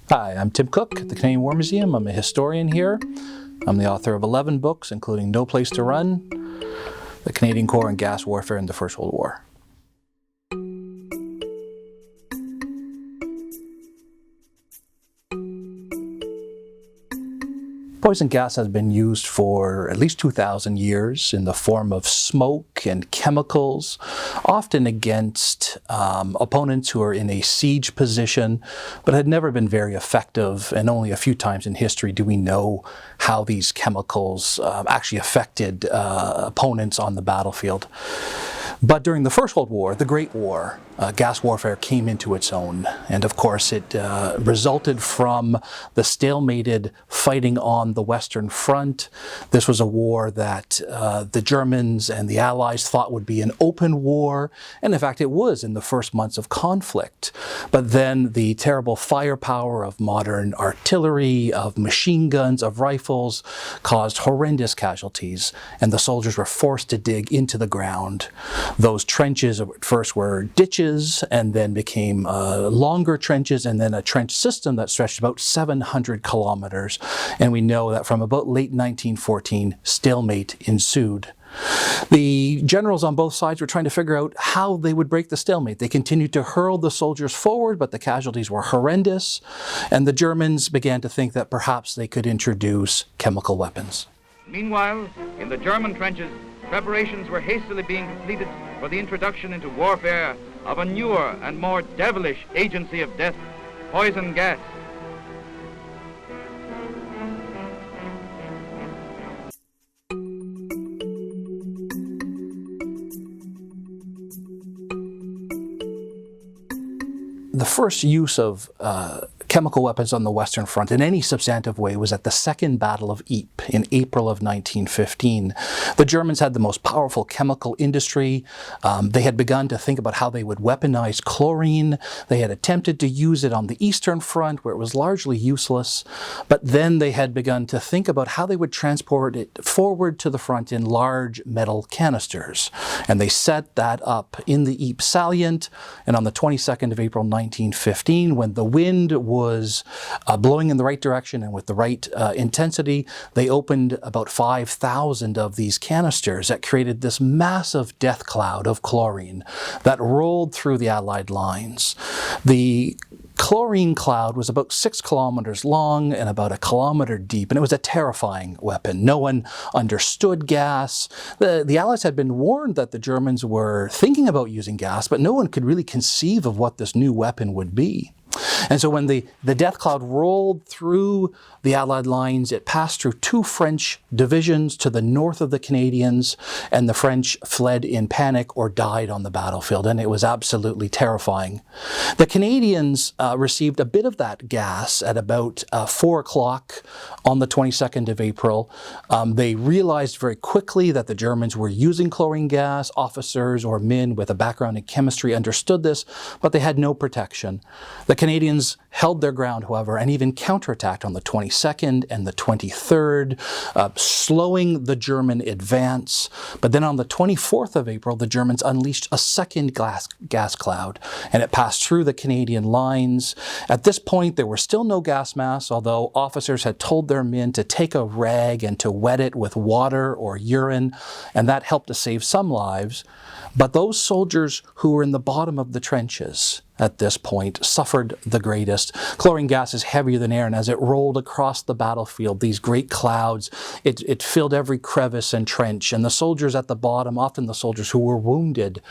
Hi, I'm Tim Cook at the Canadian War Museum. I'm a historian here. I'm the author of 11 books, including No Place to Run, The Canadian Corps and Gas Warfare in the First World War. Poison gas has been used for at least 2,000 years in the form of smoke and chemicals, often against opponents who are in a siege position, but had never been very effective, and only a few times in history do we know how these chemicals actually affected opponents on the battlefield. But during the First World War, the Great War, gas warfare came into its own. And of course, it resulted from the stalemated fighting on the Western Front. This was a war that the Germans and the Allies thought would be an open war. And in fact, it was in the first months of conflict. But then the terrible firepower of modern artillery, of machine guns, of rifles, caused horrendous casualties. And the soldiers were forced to dig into the ground. Those trenches at first were ditches and then became longer trenches and then a trench system that stretched about 700 kilometers. And we know that from about late 1914, stalemate ensued. The generals on both sides were trying to figure out how they would break the stalemate. They continued to hurl the soldiers forward, but the casualties were horrendous. And the Germans began to think that perhaps they could introduce chemical weapons. Meanwhile, in the German trenches, preparations were hastily being completed for the introduction into warfare of a newer and more devilish agency of death, poison gas. The first use of chemical weapons on the Western Front in any substantive way was at the Second Battle of Ypres in April of 1915. The Germans had the most powerful chemical industry. They had begun to think about how they would weaponize chlorine. They had attempted to use it on the Eastern Front, where it was largely useless. But then they had begun to think about how they would transport it forward to the front in large metal canisters. And they set that up in the Ypres salient. And on the 22nd of April 1915, when the wind was blowing in the right direction and with the right intensity, they opened about 5,000 of these canisters that created this massive death cloud of chlorine that rolled through the Allied lines. The chlorine cloud was about 6 kilometers long and about 1 kilometer deep, and it was a terrifying weapon. No one understood gas. The Allies had been warned that the Germans were thinking about using gas, but no one could really conceive of what this new weapon would be. And so when the death cloud rolled through the Allied lines, it passed through 2 French divisions to the north of the Canadians, and the French fled in panic or died on the battlefield, and it was absolutely terrifying. The Canadians received a bit of that gas at about 4 o'clock on the 22nd of April. They realized very quickly that the Germans were using chlorine gas. Officers or men with a background in chemistry understood this, but they had no protection. The Canadians held their ground, however, and even counterattacked on the 22nd and the 23rd, slowing the German advance. But then on the 24th of April, the Germans unleashed a second gas cloud, and it passed through the Canadian lines. At this point, there were still no gas masks, although officers had told their men to take a rag and to wet it with water or urine, and that helped to save some lives. But those soldiers who were in the bottom of the trenches at this point suffered the greatest. Chlorine gas is heavier than air, and as it rolled across the battlefield, these great clouds, it filled every crevice and trench, and the soldiers at the bottom, often the soldiers who were wounded,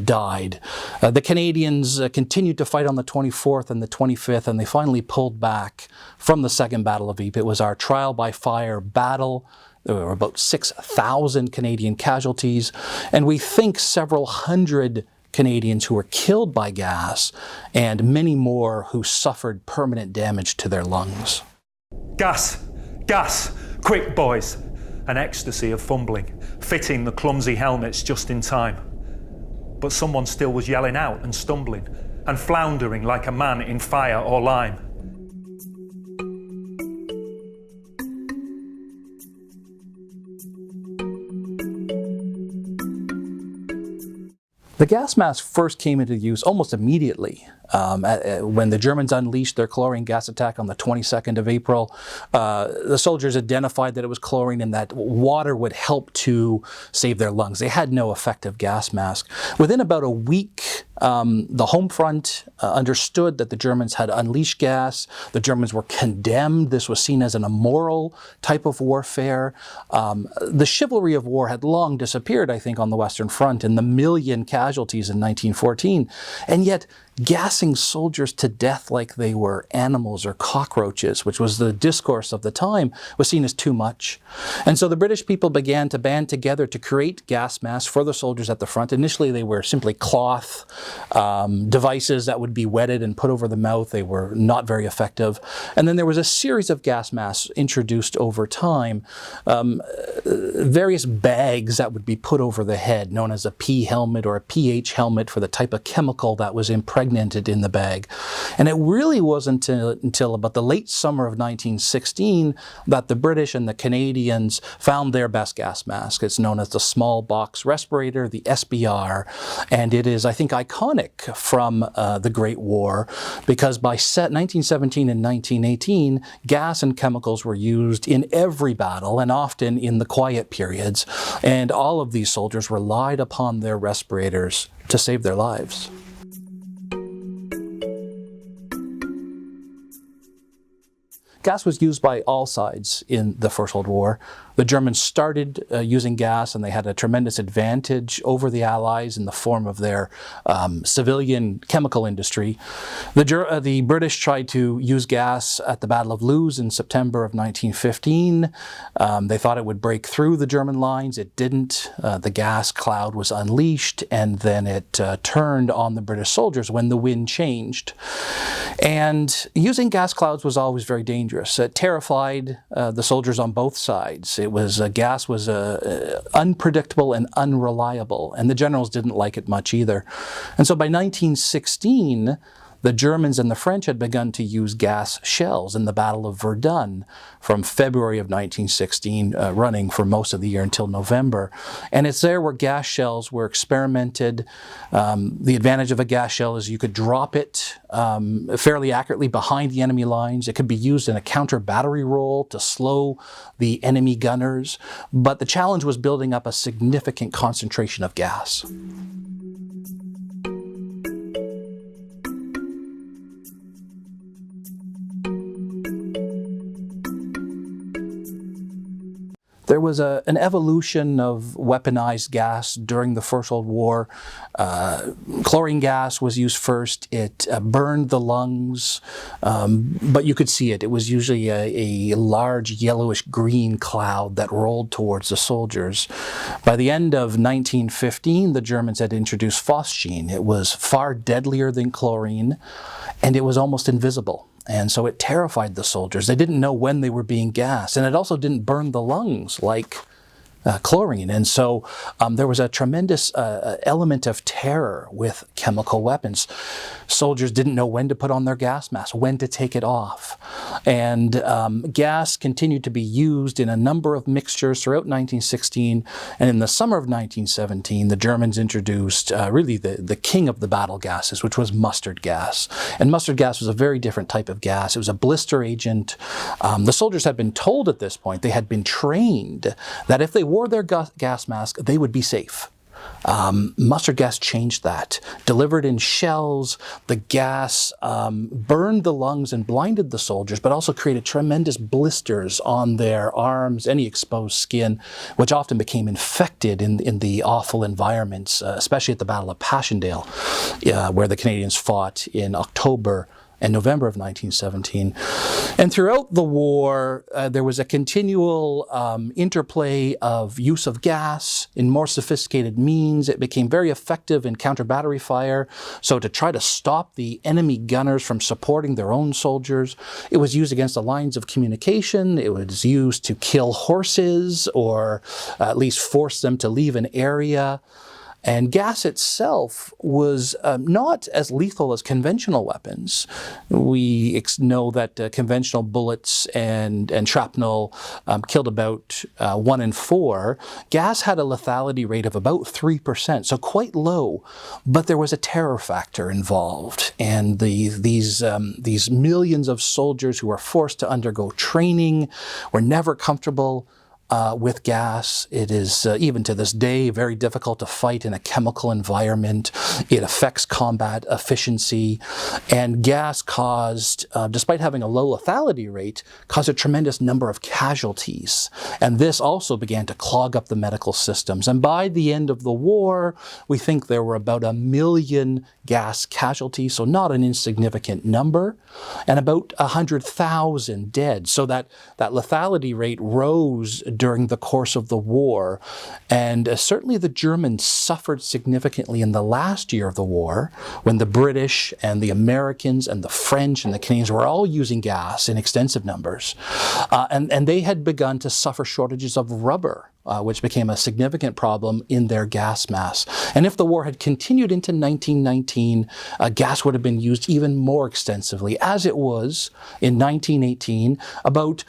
died. The Canadians continued to fight on the 24th and the 25th, and they finally pulled back from the Second Battle of Ypres. It was our trial by fire battle. There were about 6,000 Canadian casualties, and we think several hundred Canadians who were killed by gas, and many more who suffered permanent damage to their lungs. Gas! Gas! Quick, boys! An ecstasy of fumbling, fitting the clumsy helmets just in time. But someone still was yelling out and stumbling, and floundering like a man in fire or lime. The gas mask first came into use almost immediately When the Germans unleashed their chlorine gas attack on the 22nd of April, the soldiers identified that it was chlorine and that water would help to save their lungs. They had no effective gas mask. Within about a week, the home front understood that the Germans had unleashed gas. The Germans were condemned. This was seen as an immoral type of warfare. The chivalry of war had long disappeared, I think, on the Western Front in the million casualties in 1914. And yet, gassing soldiers to death like they were animals or cockroaches, which was the discourse of the time, was seen as too much. And so the British people began to band together to create gas masks for the soldiers at the front. Initially, they were simply cloth devices that would be wetted and put over the mouth. They were not very effective. And then there was a series of gas masks introduced over time, various bags that would be put over the head, known as a P helmet or a pH helmet for the type of chemical that was impregnated in the bag. And it really wasn't until about the late summer of 1916 that the British and the Canadians found their best gas mask. It's known as the small box respirator, the SBR, and it is, I think, iconic from the Great War because by 1917 and 1918, gas and chemicals were used in every battle and often in the quiet periods, and all of these soldiers relied upon their respirators to save their lives. Gas was used by all sides in the First World War. The Germans started using gas, and they had a tremendous advantage over the Allies in the form of their civilian chemical industry. The British tried to use gas at the Battle of Loos in September of 1915. They thought it would break through the German lines. It didn't. The gas cloud was unleashed, and then it turned on the British soldiers when the wind changed. And using gas clouds was always very dangerous. It terrified the soldiers on both sides. Gas was unpredictable and unreliable, and the generals didn't like it much either. And so by 1916, the Germans and the French had begun to use gas shells in the Battle of Verdun from February of 1916, running for most of the year until November. And it's there where gas shells were experimented. The advantage of a gas shell is you could drop it fairly accurately behind the enemy lines. It could be used in a counter-battery role to slow the enemy gunners. But the challenge was building up a significant concentration of gas. There was an evolution of weaponized gas during the First World War. Chlorine gas was used first. It burned the lungs, but you could see it. It was usually a large yellowish-green cloud that rolled towards the soldiers. By the end of 1915, the Germans had introduced phosgene. It was far deadlier than chlorine, and it was almost invisible. And so it terrified the soldiers. They didn't know when they were being gassed. And it also didn't burn the lungs like chlorine. And so there was a tremendous element of terror with chemical weapons. Soldiers didn't know when to put on their gas mask, when to take it off. And gas continued to be used in a number of mixtures throughout 1916. And in the summer of 1917, the Germans introduced really the king of the battle gases, which was mustard gas. And mustard gas was a very different type of gas. It was a blister agent. The soldiers had been told at this point, they had been trained that if they wore their gas mask, they would be safe. Mustard gas changed that. Delivered in shells, the gas burned the lungs and blinded the soldiers, but also created tremendous blisters on their arms, any exposed skin, which often became infected in the awful environments, especially at the Battle of Passchendaele, where the Canadians fought in October and November of 1917. And throughout the war, there was a continual interplay of use of gas in more sophisticated means. It became very effective in counter-battery fire. So to try to stop the enemy gunners from supporting their own soldiers, it was used against the lines of communication. It was used to kill horses or at least force them to leave an area. And gas itself was not as lethal as conventional weapons. We know that conventional bullets and shrapnel killed about 1 in 4. Gas had a lethality rate of about 3%, so quite low, but there was a terror factor involved. And these millions of soldiers who were forced to undergo training were never comfortable with gas. It is, even to this day, very difficult to fight in a chemical environment. It affects combat efficiency. And gas caused, despite having a low lethality rate, caused a tremendous number of casualties. And this also began to clog up the medical systems. And by the end of the war, we think there were about 1 million gas casualties, so not an insignificant number, and about 100,000 dead. So that lethality rate rose during the course of the war. And certainly the Germans suffered significantly in the last year of the war, when the British and the Americans and the French and the Canadians were all using gas in extensive numbers. And they had begun to suffer shortages of rubber, which became a significant problem in their gas mass. And if the war had continued into 1919, gas would have been used even more extensively, as it was in 1918. About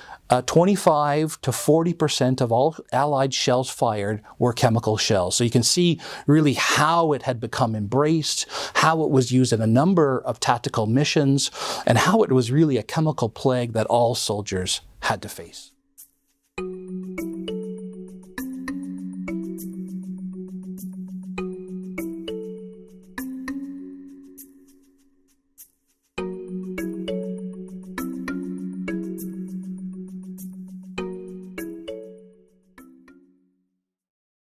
25 to 40% of all Allied shells fired were chemical shells. So you can see really how it had become embraced, how it was used in a number of tactical missions, and how it was really a chemical plague that all soldiers had to face.